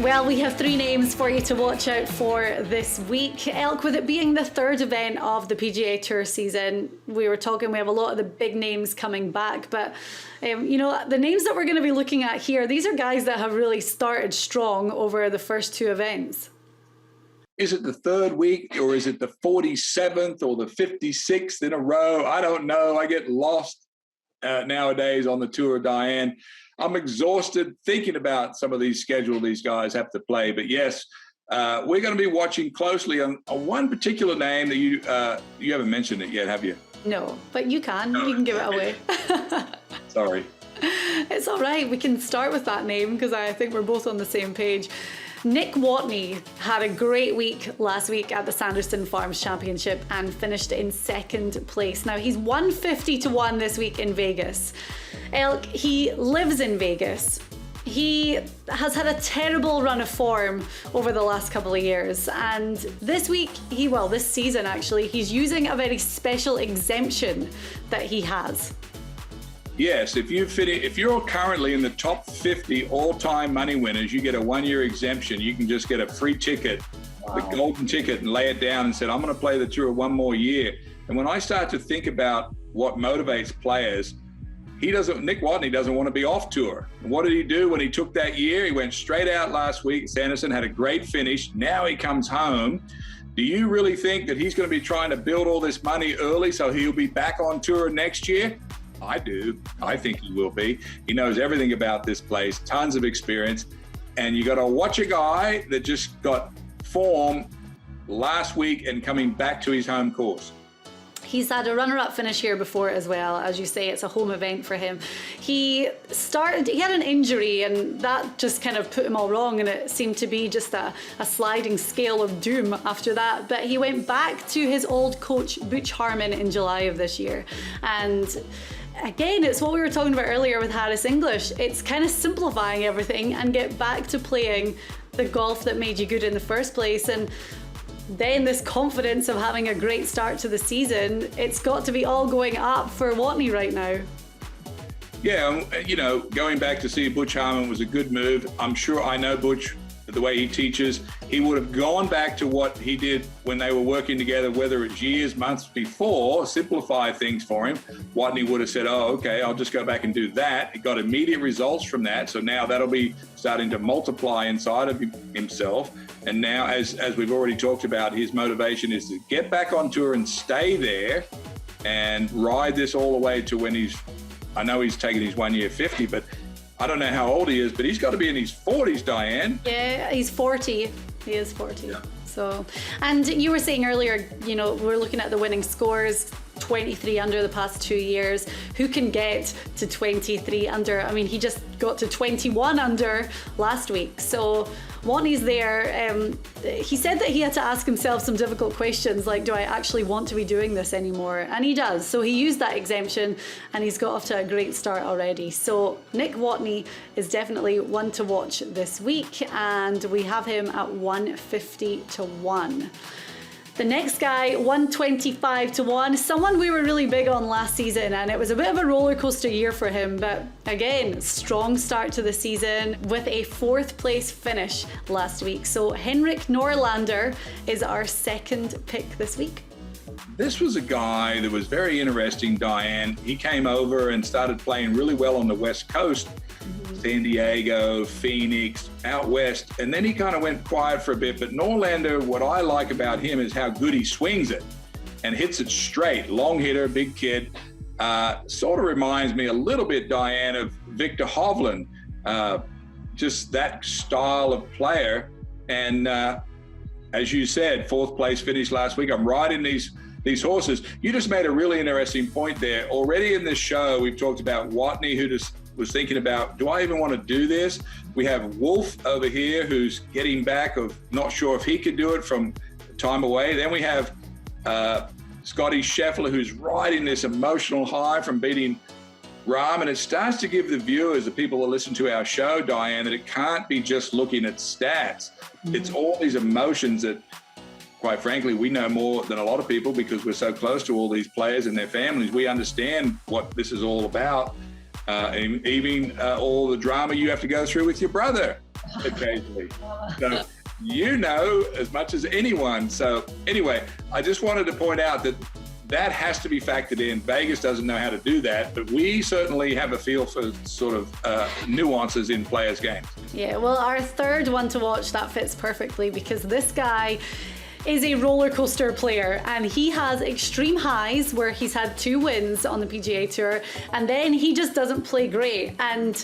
Well, we have 3 names for you to watch out for this week. Elk, with it being the 3rd event of the PGA Tour season, we were talking, we have a lot of the big names coming back, but you know, the names that we're going to be looking at here, these are guys that have really started strong over the first 2 events. Is it the 3rd week, or is it the 47th or the 56th in a row? I don't know. I get lost nowadays on the tour, Diane. I'm exhausted thinking about some of these schedules these guys have to play. But yes, we're going to be watching closely on one particular name that you haven't mentioned it yet, have you? No, but you can. No. You can give it away. Sorry. It's all right. We can start with that name because I think we're both on the same page. Nick Watney had a great week last week at the Sanderson Farms Championship and finished in 2nd place. Now, he's 150-1 this week in Vegas. Elk, he lives in Vegas. He has had a terrible run of form over the last couple of years, and this week, this season actually, he's using a very special exemption that he has. Yes, if you're currently in the top 50 all-time money winners, you get a 1-year exemption. You can just get a free ticket, the golden ticket, and lay it down and say, I'm going to play the tour 1 more year. And when I start to think about what motivates players, Nick Watney doesn't want to be off tour. And what did he do when he took that year? He went straight out last week. Sanderson had a great finish. Now he comes home. Do you really think that he's going to be trying to build all this money early so he'll be back on tour next year? I do. I think he will be. He knows everything about this place, tons of experience. And you got to watch a guy that just got form last week and coming back to his home course. He's had a runner-up finish here before as well. As you say, it's a home event for him. He had an injury, and that just kind of put him all wrong, and it seemed to be just a sliding scale of doom after that. But he went back to his old coach, Butch Harmon, in July of this year. And again, it's what we were talking about earlier with Harris English. It's kind of simplifying everything and get back to playing the golf that made you good in the first place. And then this confidence of having a great start to the season, it's got to be all going up for Watney right now. Yeah, you know, going back to see Butch Harmon was a good move. I know Butch, the way he teaches, he would have gone back to what he did when they were working together, whether it's years, months before, simplify things for him. Watney would have said, oh, okay, I'll just go back and do that. He got immediate results from that. So now that'll be starting to multiply inside of himself. And now, as we've already talked about, his motivation is to get back on tour and stay there and ride this all the way to when I know he's taking his 1 year 50, but I don't know how old he is, but he's got to be in his 40s, Diane. Yeah, he's 40. He is 40. Yeah. So, and you were saying earlier, you know, we're looking at the winning scores, 23 under the past 2 years. Who can get to 23 under? I mean, he just got to 21 under last week. So Watney's there. He said that he had to ask himself some difficult questions like, do I actually want to be doing this anymore? And he does. So he used that exemption and he's got off to a great start already. So Nick Watney is definitely one to watch this week, and we have him at 150-1. The next guy, 125-1, someone we were really big on last season, and it was a bit of a roller coaster year for him, but again, strong start to the season with a 4th place finish last week. So Henrik Norlander is our 2nd pick this week. This was a guy that was very interesting, Diane. He came over and started playing really well on the West Coast, San Diego, Phoenix, out west, and then he kind of went quiet for a bit. But Norlander, what I like about him is how good he swings it and hits it straight. Long hitter, big kid. Sort of reminds me a little bit, Diane, of Victor Hovland. Just that style of player. And as you said, 4th place finish last week. I'm riding these horses. You just made a really interesting point there. Already in this show, we've talked about Watney, who just was thinking about, do I even want to do this? We have Wolf over here who's getting back of not sure if he could do it from time away. Then we have Scotty Scheffler, who's riding this emotional high from beating Rahm. And it starts to give the viewers, the people that listen to our show, Diane, that it can't be just looking at stats. It's all these emotions that, quite frankly, we know more than a lot of people because we're so close to all these players and their families. We understand what this is all about. Even all the drama you have to go through with your brother. occasionally. So you know as much as anyone. So anyway, I just wanted to point out that has to be factored in. Vegas doesn't know how to do that, but we certainly have a feel for sort of nuances in players' games. Yeah, well, our third one to watch, that fits perfectly because this guy is a roller coaster player, and he has extreme highs where he's had 2 wins on the PGA Tour, and then he just doesn't play great. And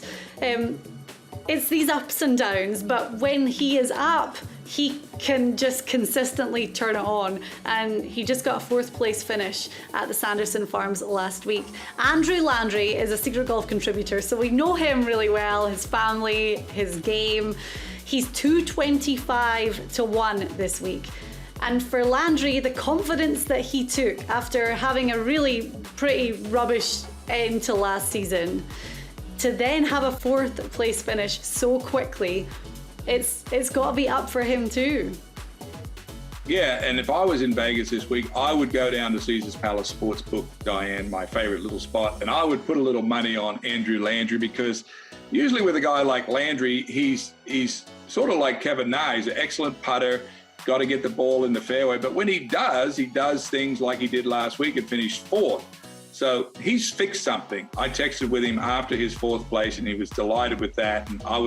it's these ups and downs, but when he is up, he can just consistently turn it on, and he just got a 4th place finish at the Sanderson Farms last week. Andrew Landry is a Secret Golf contributor, so we know him really well, his family, his game. He's 225 to 1 this week. And for Landry, the confidence that he took after having a really pretty rubbish end to last season, to then have a 4th place finish so quickly, it's got to be up for him too. Yeah, and if I was in Vegas this week, I would go down to Caesars Palace Sportsbook, Diane, my favorite little spot, and I would put a little money on Andrew Landry, because usually with a guy like Landry, he's sort of like Kevin Na. He's an excellent putter, got to get the ball in the fairway, but when he does things like he did last week and finished 4th. So he's fixed something. I texted with him after his 4th place, and he was delighted with that. And I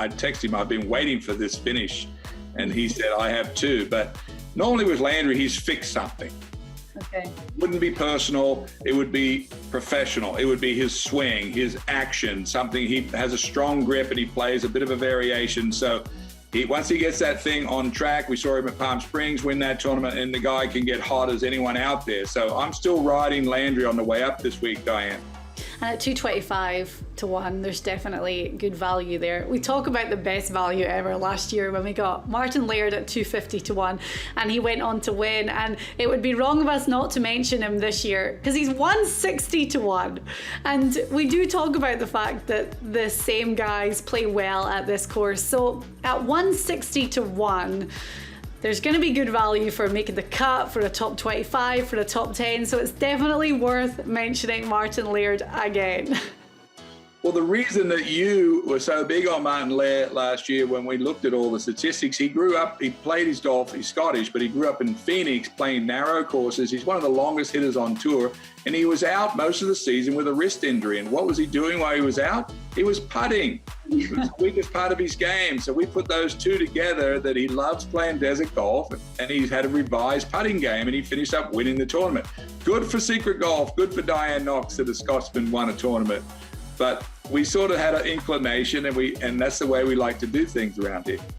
texted him, I've been waiting for this finish. And he said, I have too. But normally with Landry, he's fixed something. Okay. It wouldn't be personal. It would be professional. It would be his swing, his action, something. He has a strong grip and he plays a bit of a variation. So once he gets that thing on track, we saw him at Palm Springs win that tournament, and the guy can get hot as anyone out there. So I'm still riding Landry on the way up this week, Diane. And at 225 to 1, there's definitely good value there. We talk about the best value ever last year when we got Martin Laird at 250 to 1, and he went on to win. And it would be wrong of us not to mention him this year because he's 160 to 1. And we do talk about the fact that the same guys play well at this course. So at 160 to 1, there's going to be good value for making the cut, for a top 25, for a top 10. So it's definitely worth mentioning Martin Laird again. Well, the reason that you were so big on Martin Laird last year, when we looked at all the statistics, he grew up, he played his golf, he's Scottish, but he grew up in Phoenix playing narrow courses. He's one of the longest hitters on tour, and he was out most of the season with a wrist injury. And what was he doing while he was out? He was putting. It was the weakest part of his game. So we put those two together, that he loves playing desert golf, and he's had a revised putting game, and he finished up winning the tournament. Good for Secret Golf, good for Diane Knox that a Scotsman won a tournament. But we sort of had an inclination, and that's the way we like to do things around here.